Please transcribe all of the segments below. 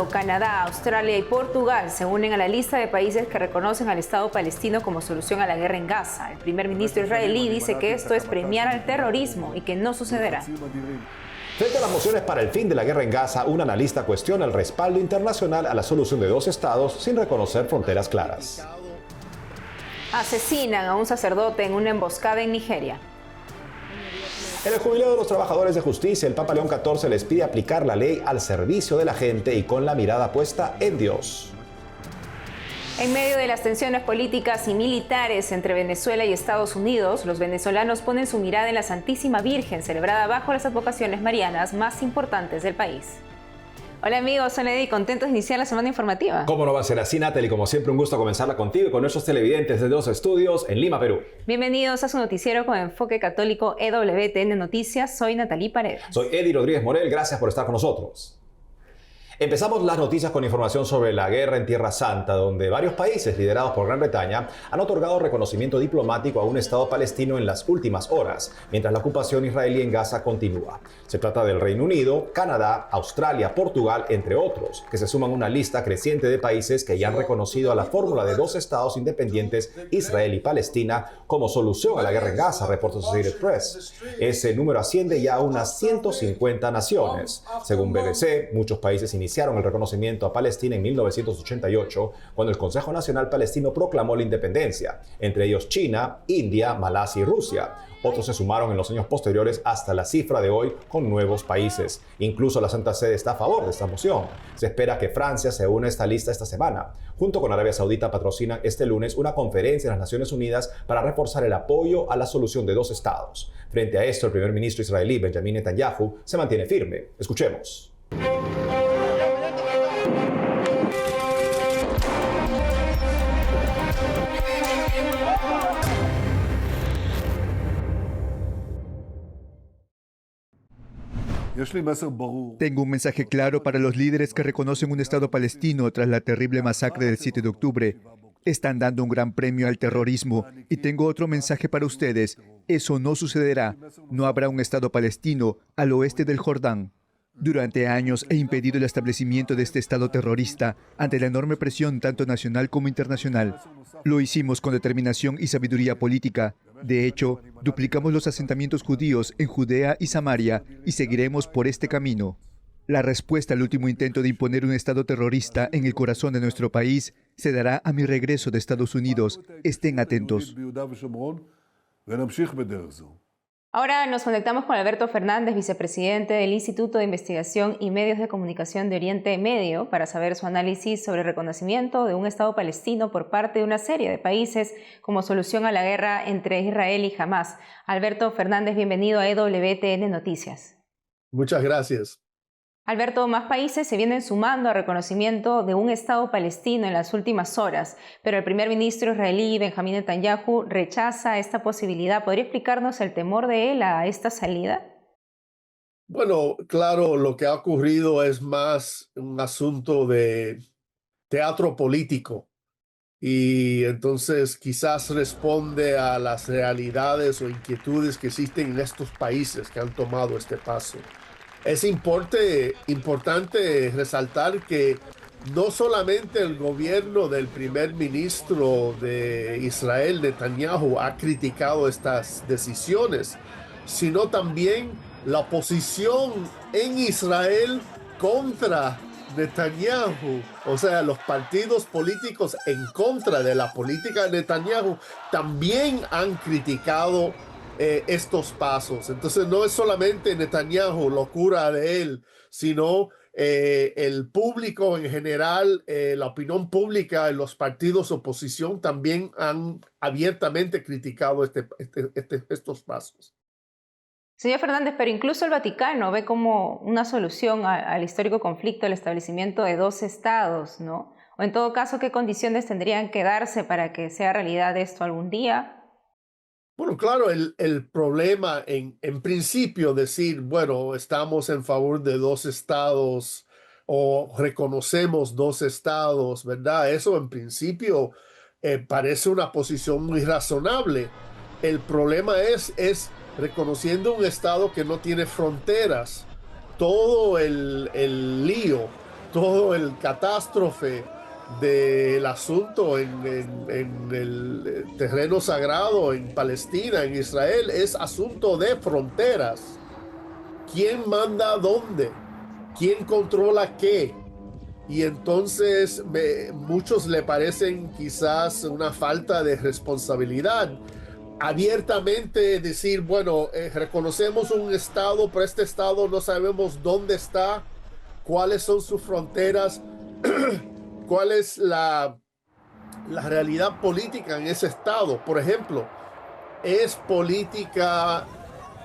Lado, Canadá, Australia y Portugal se unen a la lista de países que reconocen al Estado palestino como solución a la guerra en Gaza. El primer ministro israelí dice que esto es premiar al terrorismo y que no sucederá. Frente a las mociones para el fin de la guerra en Gaza, un analista cuestiona el respaldo internacional a la solución de dos estados sin reconocer fronteras claras. Asesinan a un sacerdote en una emboscada en Nigeria. En el jubileo de los trabajadores de justicia, el Papa León XIV les pide aplicar la ley al servicio de la gente y con la mirada puesta en Dios. En medio de las tensiones políticas y militares entre Venezuela y Estados Unidos, los venezolanos ponen su mirada en la Santísima Virgen, celebrada bajo las advocaciones marianas más importantes del país. Hola amigos, soy Lady, contentos de iniciar la semana informativa. ¿Cómo no va a ser así, Natalie? Como siempre, un gusto comenzarla contigo y con nuestros televidentes desde los estudios en Lima, Perú. Bienvenidos a su noticiero con enfoque católico EWTN Noticias. Soy Natalie Paredes. Soy Eddie Rodríguez Morel, gracias por estar con nosotros. Empezamos las noticias con información sobre la guerra en Tierra Santa, donde varios países liderados por Gran Bretaña han otorgado reconocimiento diplomático a un Estado palestino en las últimas horas, mientras la ocupación israelí en Gaza continúa. Se trata del Reino Unido, Canadá, Australia, Portugal, entre otros, que se suman a una lista creciente de países que ya han reconocido a la fórmula de dos estados independientes, Israel y Palestina, como solución a la guerra en Gaza, reporta Associated Press. Ese número asciende ya a unas 150 naciones. Según BBC, muchos países iniciaron el reconocimiento a Palestina en 1988, cuando el Consejo Nacional Palestino proclamó la independencia, entre ellos China, India, Malasia y Rusia. Otros se sumaron en los años posteriores hasta la cifra de hoy con nuevos países. Incluso la Santa Sede está a favor de esta moción. Se espera que Francia se una a esta lista esta semana. Junto con Arabia Saudita patrocinan este lunes una conferencia en las Naciones Unidas para reforzar el apoyo a la solución de dos estados. Frente a esto, el primer ministro israelí Benjamin Netanyahu se mantiene firme. Escuchemos. Tengo un mensaje claro para los líderes que reconocen un Estado palestino tras la terrible masacre del 7 de octubre. Están dando un gran premio al terrorismo. Y tengo otro mensaje para ustedes. Eso no sucederá. No habrá un Estado palestino al oeste del Jordán. Durante años he impedido el establecimiento de este Estado terrorista ante la enorme presión tanto nacional como internacional. Lo hicimos con determinación y sabiduría política. De hecho, duplicamos los asentamientos judíos en Judea y Samaria y seguiremos por este camino. La respuesta al último intento de imponer un Estado terrorista en el corazón de nuestro país se dará a mi regreso de Estados Unidos. Estén atentos. Ahora nos conectamos con Alberto Fernández, vicepresidente del Instituto de Investigación y Medios de Comunicación de Oriente Medio, para saber su análisis sobre el reconocimiento de un Estado palestino por parte de una serie de países como solución a la guerra entre Israel y Hamás. Alberto Fernández, bienvenido a EWTN Noticias. Muchas gracias. Alberto, más países se vienen sumando al reconocimiento de un Estado palestino en las últimas horas, pero el primer ministro israelí Benjamin Netanyahu rechaza esta posibilidad. ¿Podría explicarnos el temor de él a esta salida? Bueno, claro, lo que ha ocurrido es más un asunto de teatro político y entonces quizás responde a las realidades o inquietudes que existen en estos países que han tomado este paso. Es importante resaltar que no solamente el gobierno del primer ministro de Israel, Netanyahu, ha criticado estas decisiones, sino también la oposición en Israel contra Netanyahu. O sea, los partidos políticos en contra de la política de Netanyahu también han criticado estos pasos. Entonces no es solamente Netanyahu, locura de él, sino el público en general, la opinión pública en los partidos de oposición también han abiertamente criticado estos pasos. Señor Fernández, pero incluso el Vaticano ve como una solución al histórico conflicto el establecimiento de dos estados, ¿no? O en todo caso, ¿qué condiciones tendrían que darse para que sea realidad esto algún día? Bueno, claro, el problema en principio decir, bueno, estamos en favor de dos estados o reconocemos dos estados, ¿verdad? Eso en principio parece una posición muy razonable. El problema es reconociendo un estado que no tiene fronteras, todo el lío todo el catástrofe del asunto en el terreno sagrado en Palestina, en Israel, es asunto de fronteras. ¿Quién manda dónde? ¿Quién controla qué? Y entonces muchos le parecen quizás una falta de responsabilidad. Abiertamente decir, bueno, reconocemos un estado, pero este estado no sabemos dónde está, cuáles son sus fronteras, cuál es la realidad política en ese estado. Por ejemplo, es política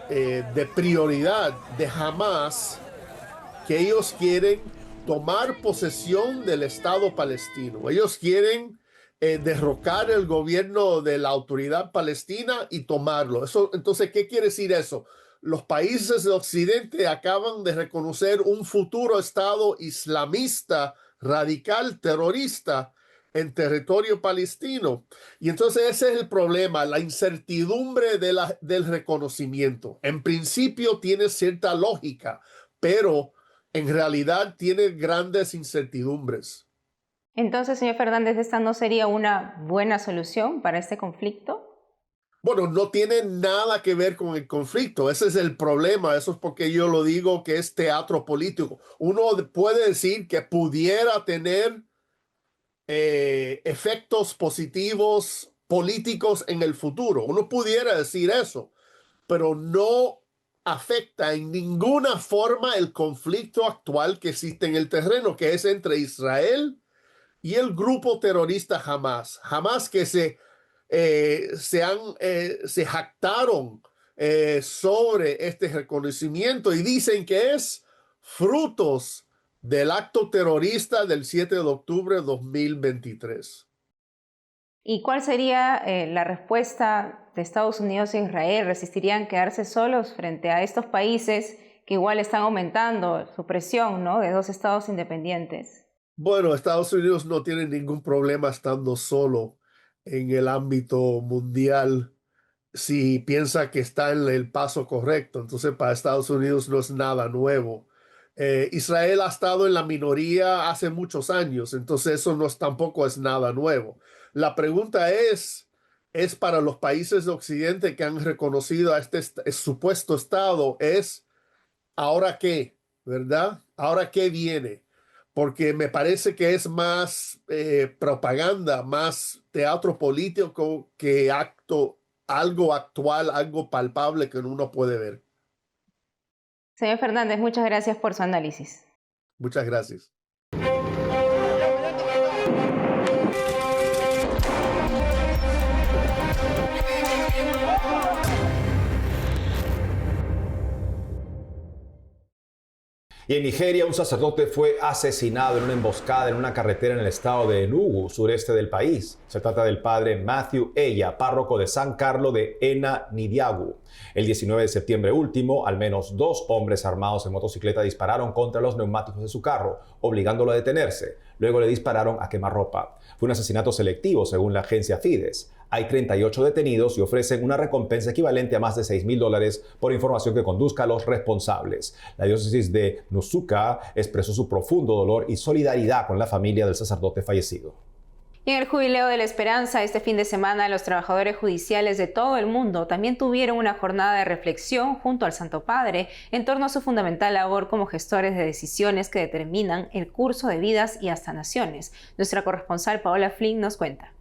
de prioridad de Hamas que ellos quieren tomar posesión del Estado palestino. Ellos quieren derrocar el gobierno de la autoridad palestina y tomarlo. Entonces, ¿qué quiere decir eso? Los países de Occidente acaban de reconocer un futuro Estado islamista, radical, terrorista en territorio palestino. Y entonces ese es el problema, la incertidumbre del reconocimiento. En principio tiene cierta lógica, pero en realidad tiene grandes incertidumbres. Entonces, señor Fernández, ¿esta no sería una buena solución para este conflicto? Bueno, no tiene nada que ver con el conflicto. Ese es el problema. Eso es porque yo lo digo que es teatro político. Uno puede decir que pudiera tener efectos positivos políticos en el futuro. Uno pudiera decir eso, pero no afecta en ninguna forma el conflicto actual que existe en el terreno, que es entre Israel y el grupo terrorista Hamas. Hamas que se jactaron sobre este reconocimiento y dicen que es frutos del acto terrorista del 7 de octubre de 2023. ¿Y cuál sería la respuesta de Estados Unidos e Israel? ¿Resistirían quedarse solos frente a estos países que igual están aumentando su presión, ¿no?, de dos estados independientes? Bueno, Estados Unidos no tiene ningún problema estando solo en el ámbito mundial si piensa que está en el paso correcto. Entonces, para Estados Unidos no es nada nuevo. Israel ha estado en la minoría hace muchos años, entonces eso tampoco es nada nuevo. La pregunta es para los países de Occidente que han reconocido a este supuesto Estado, ¿ahora qué? ¿Verdad? ¿Ahora qué viene? Porque me parece que es más propaganda, más teatro político que algo actual, algo palpable que uno puede ver. Señor Fernández, muchas gracias por su análisis. Muchas gracias. Y en Nigeria, un sacerdote fue asesinado en una emboscada en una carretera en el estado de Enugu, sureste del país. Se trata del padre Matthew Eya, párroco de San Carlo de Ena-Nidiagu. El 19 de septiembre último, al menos 2 hombres armados en motocicleta dispararon contra los neumáticos de su carro, obligándolo a detenerse. Luego le dispararon a quemarropa. Fue un asesinato selectivo, según la agencia Fides. Hay 38 detenidos y ofrecen una recompensa equivalente a más de $6,000 por información que conduzca a los responsables. La diócesis de Nsukka expresó su profundo dolor y solidaridad con la familia del sacerdote fallecido. Y en el Jubileo de la Esperanza, este fin de semana, los trabajadores judiciales de todo el mundo también tuvieron una jornada de reflexión junto al Santo Padre en torno a su fundamental labor como gestores de decisiones que determinan el curso de vidas y hasta naciones. Nuestra corresponsal Paola Flynn nos cuenta.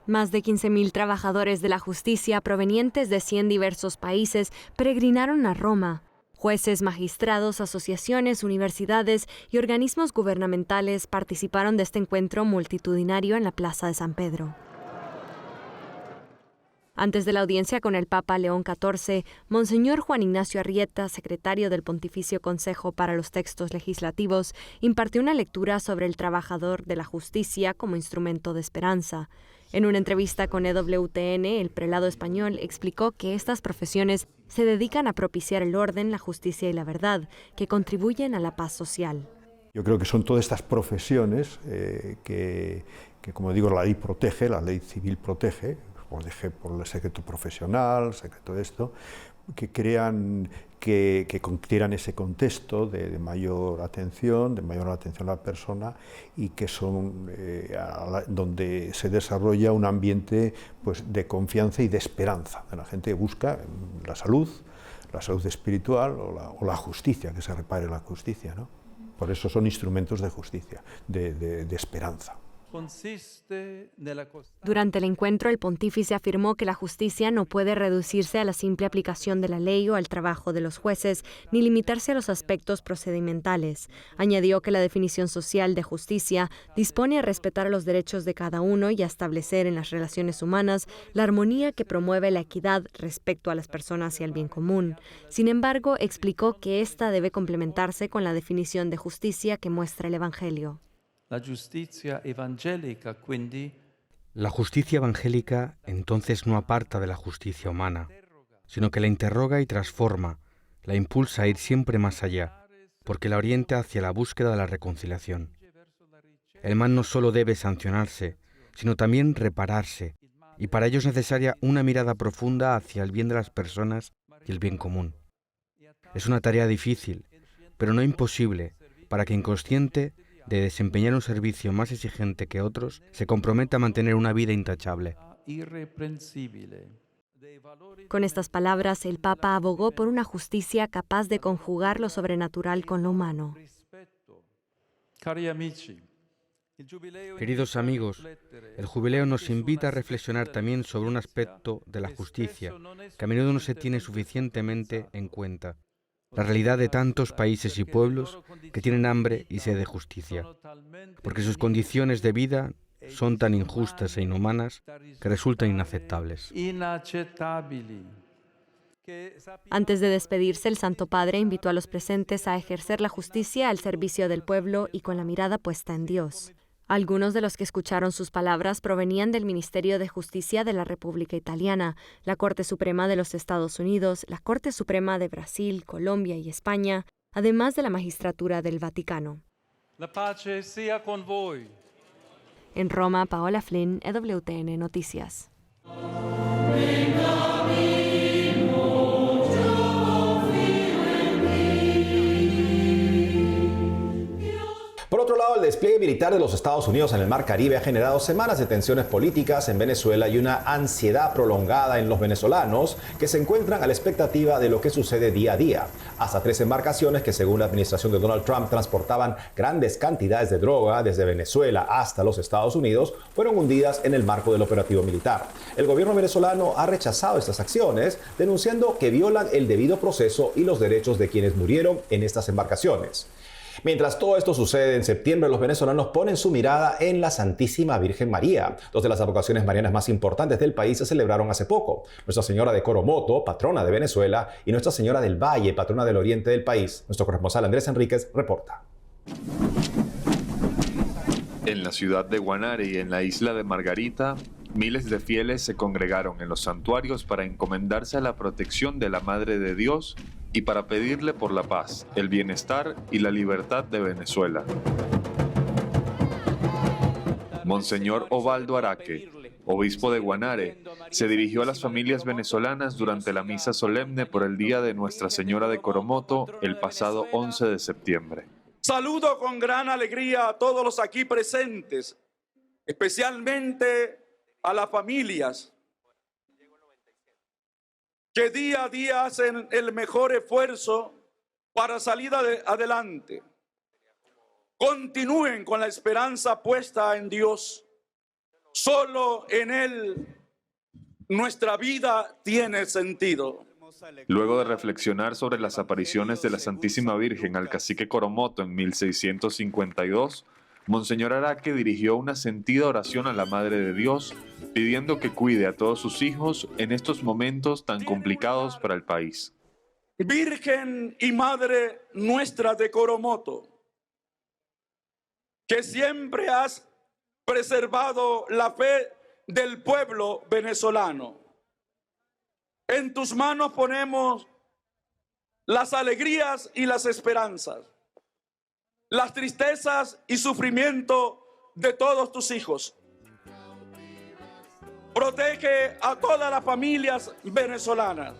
Más de 15.000 trabajadores de la justicia provenientes de 100 diversos países peregrinaron a Roma. Jueces, magistrados, asociaciones, universidades y organismos gubernamentales participaron de este encuentro multitudinario en la Plaza de San Pedro. Antes de la audiencia con el Papa León XIV, Monseñor Juan Ignacio Arrieta, secretario del Pontificio Consejo para los Textos Legislativos, impartió una lectura sobre el trabajador de la justicia como instrumento de esperanza. En una entrevista con EWTN, el prelado español explicó que estas profesiones se dedican a propiciar el orden, la justicia y la verdad, que contribuyen a la paz social. Yo creo que son todas estas profesiones que, como digo, la ley protege, la ley civil protege por el secreto profesional, secreto de esto, que crean, que conquieran ese contexto de mayor atención a la persona y que son donde se desarrolla un ambiente pues, de confianza y de esperanza. La gente busca la salud espiritual o la justicia, que se repare la justicia, ¿no? Por eso son instrumentos de justicia, de esperanza. Durante el encuentro, el pontífice afirmó que la justicia no puede reducirse a la simple aplicación de la ley o al trabajo de los jueces, ni limitarse a los aspectos procedimentales. Añadió que la definición social de justicia dispone a respetar los derechos de cada uno y a establecer en las relaciones humanas la armonía que promueve la equidad respecto a las personas y al bien común. Sin embargo, explicó que esta debe complementarse con la definición de justicia que muestra el Evangelio. La justicia evangélica, quindi, La justicia evangélica entonces no aparta de la justicia humana, sino que la interroga y transforma, la impulsa a ir siempre más allá, porque la orienta hacia la búsqueda de la reconciliación. El mal no solo debe sancionarse, sino también repararse, y para ello es necesaria una mirada profunda hacia el bien de las personas y el bien común. Es una tarea difícil, pero no imposible, para que inconsciente de desempeñar un servicio más exigente que otros, se comprometa a mantener una vida intachable. Con estas palabras, el Papa abogó por una justicia capaz de conjugar lo sobrenatural con lo humano. Queridos amigos, el jubileo nos invita a reflexionar también sobre un aspecto de la justicia que a menudo no se tiene suficientemente en cuenta. La realidad de tantos países y pueblos que tienen hambre y sed de justicia, porque sus condiciones de vida son tan injustas e inhumanas que resultan inaceptables. Antes de despedirse, el Santo Padre invitó a los presentes a ejercer la justicia al servicio del pueblo y con la mirada puesta en Dios. Algunos de los que escucharon sus palabras provenían del Ministerio de Justicia de la República Italiana, la Corte Suprema de los Estados Unidos, la Corte Suprema de Brasil, Colombia y España, además de la Magistratura del Vaticano. La pace sia con voi. En Roma, Paola Flynn, EWTN Noticias. Por otro lado, el despliegue militar de los Estados Unidos en el Mar Caribe ha generado semanas de tensiones políticas en Venezuela y una ansiedad prolongada en los venezolanos que se encuentran a la expectativa de lo que sucede día a día. Hasta 3 embarcaciones que, según la administración de Donald Trump, transportaban grandes cantidades de droga desde Venezuela hasta los Estados Unidos, fueron hundidas en el marco del operativo militar. El gobierno venezolano ha rechazado estas acciones, denunciando que violan el debido proceso y los derechos de quienes murieron en estas embarcaciones. Mientras todo esto sucede, en septiembre los venezolanos ponen su mirada en la Santísima Virgen María. 2 de las advocaciones marianas más importantes del país se celebraron hace poco. Nuestra Señora de Coromoto, patrona de Venezuela, y Nuestra Señora del Valle, patrona del oriente del país. Nuestro corresponsal Andrés Enríquez reporta. En la ciudad de Guanare y en la isla de Margarita, miles de fieles se congregaron en los santuarios para encomendarse a la protección de la Madre de Dios y para pedirle por la paz, el bienestar y la libertad de Venezuela. Monseñor Ovaldo Araque, obispo de Guanare, se dirigió a las familias venezolanas durante la misa solemne por el Día de Nuestra Señora de Coromoto el pasado 11 de septiembre. Saludo con gran alegría a todos los aquí presentes, especialmente a las familias que día a día hacen el mejor esfuerzo para salir adelante. Continúen con la esperanza puesta en Dios. Solo en Él nuestra vida tiene sentido. Luego de reflexionar sobre las apariciones de la Santísima Virgen al cacique Coromoto en 1652, Monseñor Araque dirigió una sentida oración a la Madre de Dios, pidiendo que cuide a todos sus hijos en estos momentos tan complicados para el país. Virgen y Madre nuestra de Coromoto, que siempre has preservado la fe del pueblo venezolano. En tus manos ponemos las alegrías y las esperanzas. las tristezas y sufrimiento de todos tus hijos. Protege a todas las familias venezolanas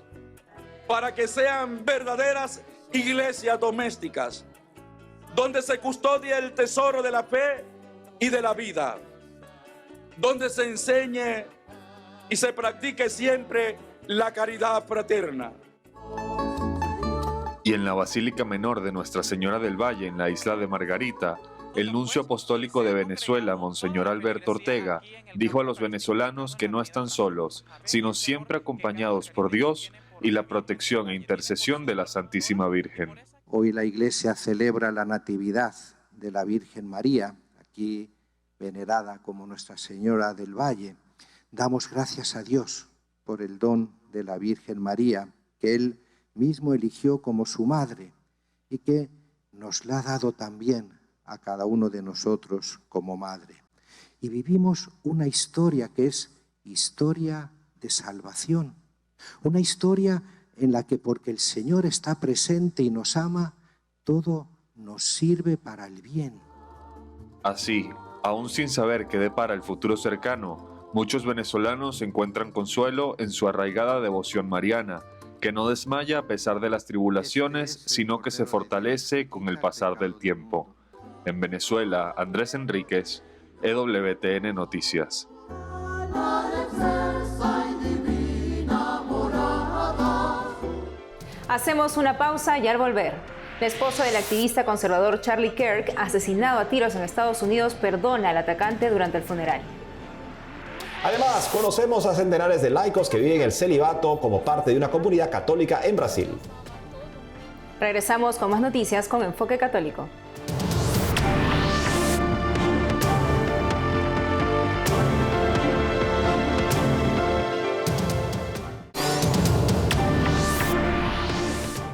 para que sean verdaderas iglesias domésticas, donde se custodia el tesoro de la fe y de la vida, donde se enseñe y se practique siempre la caridad fraterna. Y en la Basílica Menor de Nuestra Señora del Valle, en la isla de Margarita, el nuncio apostólico de Venezuela, Monseñor Alberto Ortega, dijo a los venezolanos que no están solos, sino siempre acompañados por Dios y la protección e intercesión de la Santísima Virgen. Hoy la Iglesia celebra la Natividad de la Virgen María, aquí venerada como Nuestra Señora del Valle. Damos gracias a Dios por el don de la Virgen María, que Él mismo eligió como su madre y que nos la ha dado también a cada uno de nosotros como madre. Y vivimos una historia que es historia de salvación, una historia en la que porque el Señor está presente y nos ama, todo nos sirve para el bien. Así, aún sin saber qué depara el futuro cercano, muchos venezolanos encuentran consuelo en su arraigada devoción mariana, que no desmaya a pesar de las tribulaciones, sino que se fortalece con el pasar del tiempo. En Venezuela, Andrés Enríquez, EWTN Noticias. Hacemos una pausa y al volver, la esposa del activista conservador Charlie Kirk, asesinado a tiros en Estados Unidos, perdona al atacante durante el funeral. Además, conocemos a centenares de laicos que viven el celibato como parte de una comunidad católica en Brasil. Regresamos con más noticias con Enfoque Católico.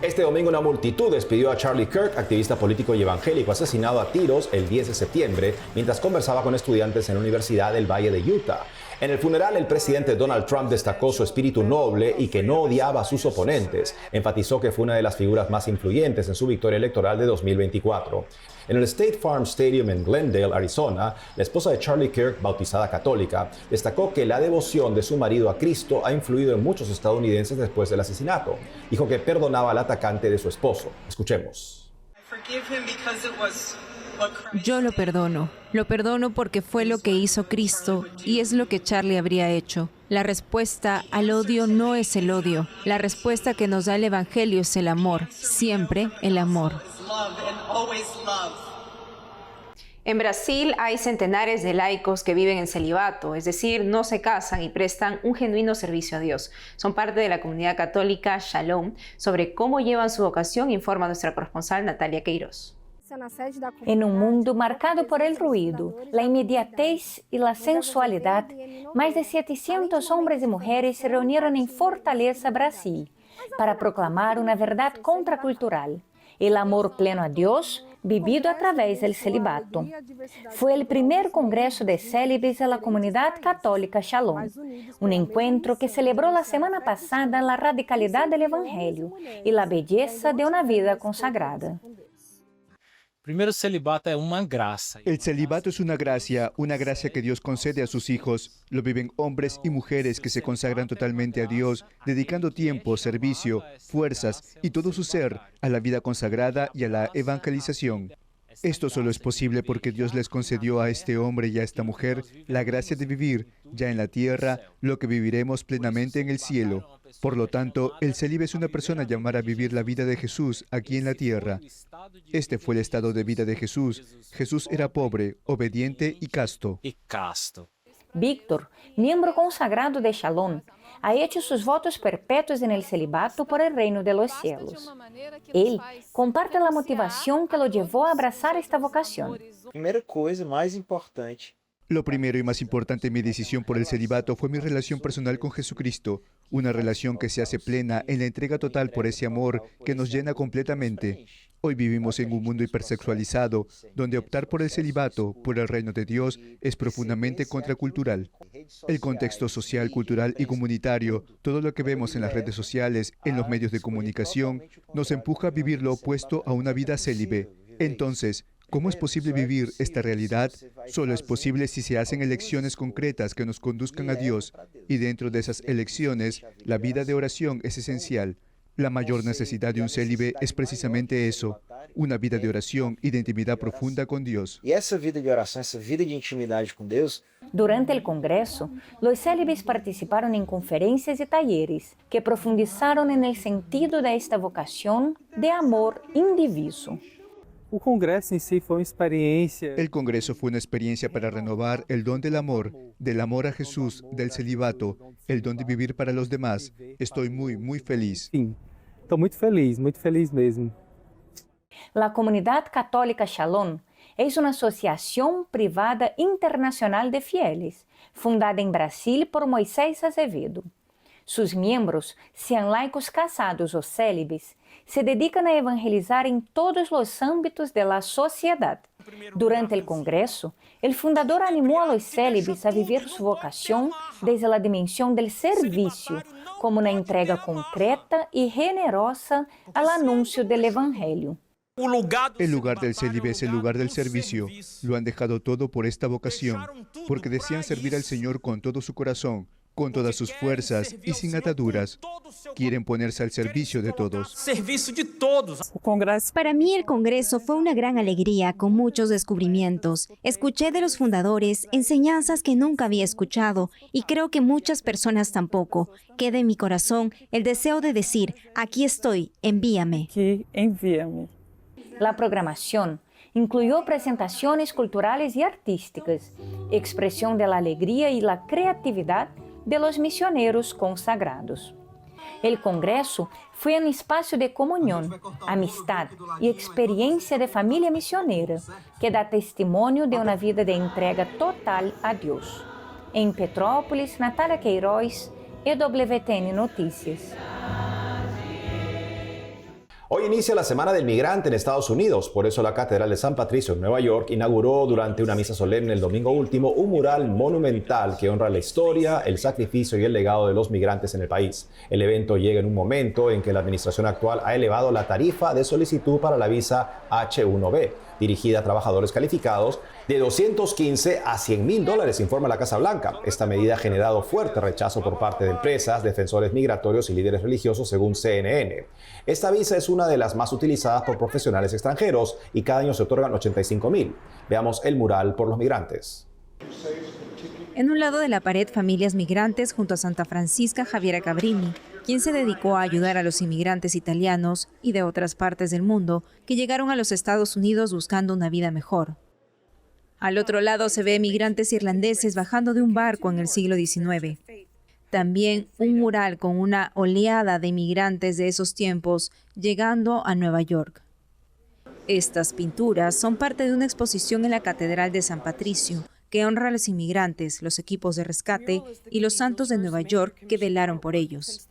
Este domingo una multitud despidió a Charlie Kirk, activista político y evangélico asesinado a tiros el 10 de septiembre mientras conversaba con estudiantes en la Universidad del Valle de Utah. En el funeral, el presidente Donald Trump destacó su espíritu noble y que no odiaba a sus oponentes. Enfatizó que fue una de las figuras más influyentes en su victoria electoral de 2024. En el State Farm Stadium en Glendale, Arizona, la esposa de Charlie Kirk, bautizada católica, destacó que la devoción de su marido a Cristo ha influido en muchos estadounidenses después del asesinato. Dijo que perdonaba al atacante de su esposo. Escuchemos. Yo lo perdono porque fue lo que hizo Cristo y es lo que Charlie habría hecho. La respuesta al odio no es el odio. La respuesta que nos da el Evangelio es el amor, siempre el amor. En Brasil hay centenares de laicos que viven en celibato, es decir, no se casan y prestan un genuino servicio a Dios. Son parte de la comunidad católica Shalom. Sobre cómo llevan su vocación informa nuestra corresponsal Natalia Queiroz. En un mundo marcado por el ruido, la inmediatez y la sensualidad, más de 700 hombres y mujeres se reunieron en Fortaleza, Brasil, para proclamar una verdad contracultural, el amor pleno a Dios, vivido a través del celibato. Fue el primer congreso de célibes de la comunidad católica Shalom, un encuentro que celebró la semana pasada la radicalidad del Evangelio y la belleza de una vida consagrada. Primeiro, celibato es una gracia. El celibato es una gracia que Dios concede a sus hijos. Lo viven hombres y mujeres que se consagran totalmente a Dios, dedicando tiempo, servicio, fuerzas y todo su ser a la vida consagrada y a la evangelización. Esto solo es posible porque Dios les concedió a este hombre y a esta mujer la gracia de vivir ya en la tierra lo que viviremos plenamente en el cielo. Por lo tanto, el célibe es una persona llamada a vivir la vida de Jesús aquí en la tierra. Este fue el estado de vida de Jesús. Jesús era pobre, obediente y casto. Víctor, miembro consagrado de Shalom, ha hecho sus votos perpetuos en el celibato por el reino de los cielos. Él comparte la motivación que lo llevó a abrazar esta vocación. Lo primero y más importante en mi decisión por el celibato fue mi relación personal con Jesucristo, una relación que se hace plena en la entrega total por ese amor que nos llena completamente. Hoy vivimos en un mundo hipersexualizado, donde optar por el celibato, por el reino de Dios, es profundamente contracultural. El contexto social, cultural y comunitario, todo lo que vemos en las redes sociales, en los medios de comunicación, nos empuja a vivir lo opuesto a una vida célibe. Entonces, ¿Cómo es posible vivir esta realidad? Solo es posible si se hacen elecciones concretas que nos conduzcan a Dios, y dentro de esas elecciones, la vida de oración es esencial. La mayor necesidad de un célibe es precisamente eso, una vida de oración y de intimidad profunda con Dios. Y esa vida de oración, esa vida de intimidad con Dios. Durante el Congreso, los célibes participaron en conferencias y talleres que profundizaron en el sentido de esta vocación de amor indiviso. El Congreso en sí fue una experiencia. El Congreso fue una experiencia para renovar el don del amor a Jesús, del celibato, el don de vivir para los demás. Estoy muy feliz. Sí, estoy muy feliz mesmo. La Comunidad Católica Shalom es una asociación privada internacional de fieles, fundada en Brasil por Moisés Azevedo. Sus miembros, sean laicos casados o célibes, se dedican a evangelizar en todos los ámbitos de la sociedad. Durante el Congreso, el fundador animó a los célibes a vivir su vocación desde la dimensión del servicio, como una entrega concreta y generosa al anuncio del Evangelio. El lugar del célibe es el lugar del servicio. Lo han dejado todo por esta vocación, porque desean servir al Señor con todo su corazón, con todas sus fuerzas y sin ataduras. Quieren ponerse al servicio de todos. Para mí el Congreso fue una gran alegría con muchos descubrimientos. Escuché de los fundadores enseñanzas que nunca había escuchado y creo que muchas personas tampoco. Queda en mi corazón el deseo de decir, aquí estoy, envíame. La programación incluyó presentaciones culturales y artísticas, expresión de la alegría y la creatividad de los misioneros consagrados. El Congreso fue un espacio de comunión, amistad y experiencia de familia misionera que da testimonio de una vida de entrega total a Dios. En Petrópolis, Natalia Queiroz, EWTN Noticias. Hoy inicia la Semana del Migrante en Estados Unidos, por eso la Catedral de San Patricio en Nueva York inauguró durante una misa solemne el domingo último un mural monumental que honra la historia, el sacrificio y el legado de los migrantes en el país. El evento llega en un momento en que la administración actual ha elevado la tarifa de solicitud para la visa H-1B, dirigida a trabajadores calificados, de $215 a $100,000, informa la Casa Blanca. Esta medida ha generado fuerte rechazo por parte de empresas, defensores migratorios y líderes religiosos, según CNN. Esta visa es una de las más utilizadas por profesionales extranjeros y cada año se otorgan 85,000. Veamos el mural por los migrantes. En un lado de la pared, familias migrantes junto a Santa Francisca Javiera Cabrini, quien se dedicó a ayudar a los inmigrantes italianos y de otras partes del mundo que llegaron a los Estados Unidos buscando una vida mejor. Al otro lado se ve migrantes irlandeses bajando de un barco en el siglo XIX. También un mural con una oleada de inmigrantes de esos tiempos llegando a Nueva York. Estas pinturas son parte de una exposición en la Catedral de San Patricio, que honra a los inmigrantes, los equipos de rescate y los santos de Nueva York que velaron por ellos.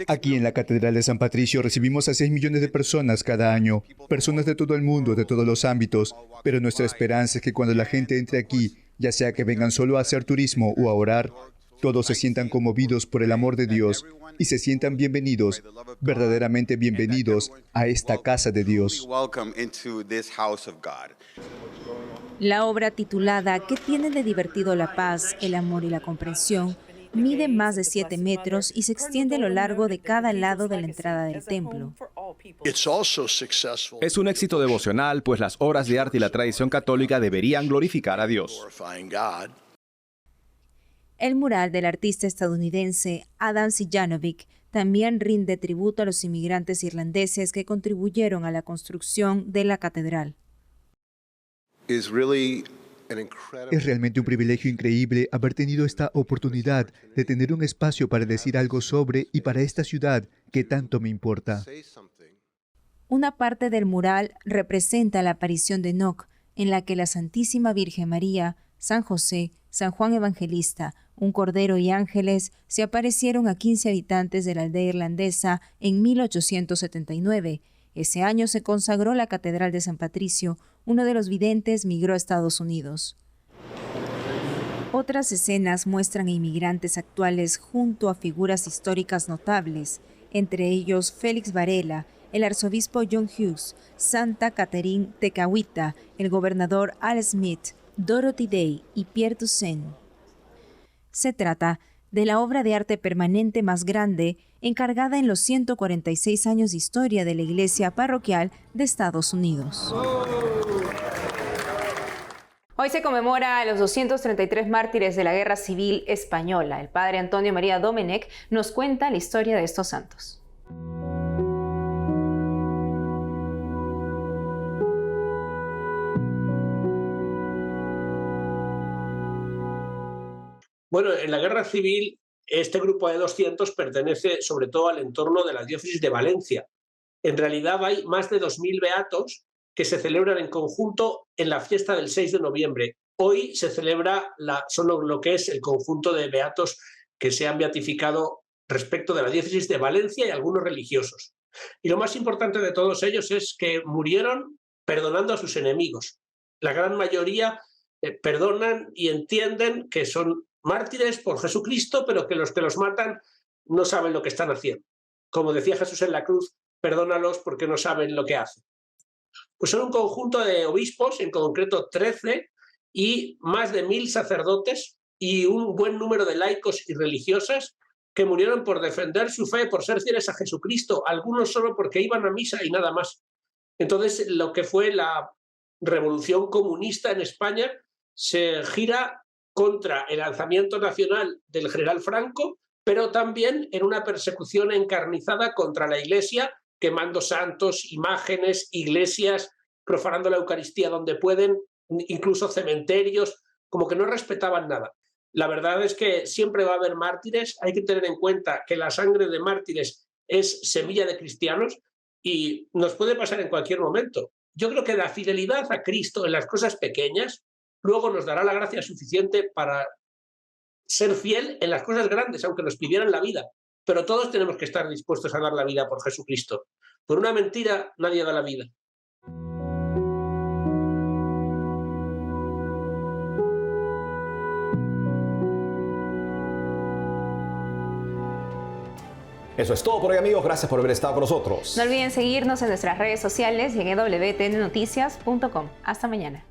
Aquí en la Catedral de San Patricio recibimos a 6 millones de personas cada año, personas de todo el mundo, de todos los ámbitos, pero nuestra esperanza es que cuando la gente entre aquí, ya sea que vengan solo a hacer turismo o a orar, todos se sientan conmovidos por el amor de Dios y se sientan bienvenidos, verdaderamente bienvenidos a esta casa de Dios. La obra titulada ¿Qué tiene de divertido la paz, el amor y la comprensión? Mide más de 7 metros y se extiende a lo largo de cada lado de la entrada del templo. Es un éxito devocional, pues las obras de arte y la tradición católica deberían glorificar a Dios. El mural del artista estadounidense Adam Sijanovic también rinde tributo a los inmigrantes irlandeses que contribuyeron a la construcción de la catedral. Es realmente un privilegio increíble haber tenido esta oportunidad de tener un espacio para decir algo sobre y para esta ciudad que tanto me importa. Una parte del mural representa la aparición de Enoc, en la que la Santísima Virgen María, San José, San Juan Evangelista, un cordero y ángeles se aparecieron a 15 habitantes de la aldea irlandesa en 1879. Ese año se consagró la Catedral de San Patricio. Uno de los videntes migró a Estados Unidos. Otras escenas muestran a inmigrantes actuales junto a figuras históricas notables, entre ellos Félix Varela, el arzobispo John Hughes, Santa Catherine Tekakwitha, el gobernador Al Smith, Dorothy Day y Pierre Toussaint. Se trata de la obra de arte permanente más grande encargada en los 146 años de historia de la Iglesia Parroquial de Estados Unidos. Hoy se conmemora a los 233 mártires de la Guerra Civil Española. El padre Antonio María Domenech nos cuenta la historia de estos santos. Bueno, en la Guerra Civil, este grupo de 200 pertenece sobre todo al entorno de la diócesis de Valencia. En realidad hay más de 2.000 beatos que se celebran en conjunto en la fiesta del 6 de noviembre. Hoy se celebra solo lo que es el conjunto de beatos que se han beatificado respecto de la diócesis de Valencia y algunos religiosos. Y lo más importante de todos ellos es que murieron perdonando a sus enemigos. La gran mayoría perdonan y entienden que son mártires por Jesucristo, pero que los matan no saben lo que están haciendo. Como decía Jesús en la cruz, perdónalos porque no saben lo que hacen. Pues son un conjunto de obispos, en concreto 13, y más de 1.000 sacerdotes y un buen número de laicos y religiosas que murieron por defender su fe, por ser fieles a Jesucristo, algunos solo porque iban a misa y nada más. Entonces, lo que fue la revolución comunista en España se gira contra el alzamiento nacional del general Franco, pero también en una persecución encarnizada contra la Iglesia, quemando santos, imágenes, iglesias, profanando la Eucaristía donde pueden, incluso cementerios, como que no respetaban nada. La verdad es que siempre va a haber mártires, hay que tener en cuenta que la sangre de mártires es semilla de cristianos y nos puede pasar en cualquier momento. Yo creo que la fidelidad a Cristo en las cosas pequeñas luego nos dará la gracia suficiente para ser fiel en las cosas grandes, aunque nos pidieran la vida. Pero todos tenemos que estar dispuestos a dar la vida por Jesucristo. Por una mentira nadie da la vida. Eso es todo por hoy, amigos. Gracias por haber estado con nosotros. No olviden seguirnos en nuestras redes sociales y en www.tnnoticias.com. Hasta mañana.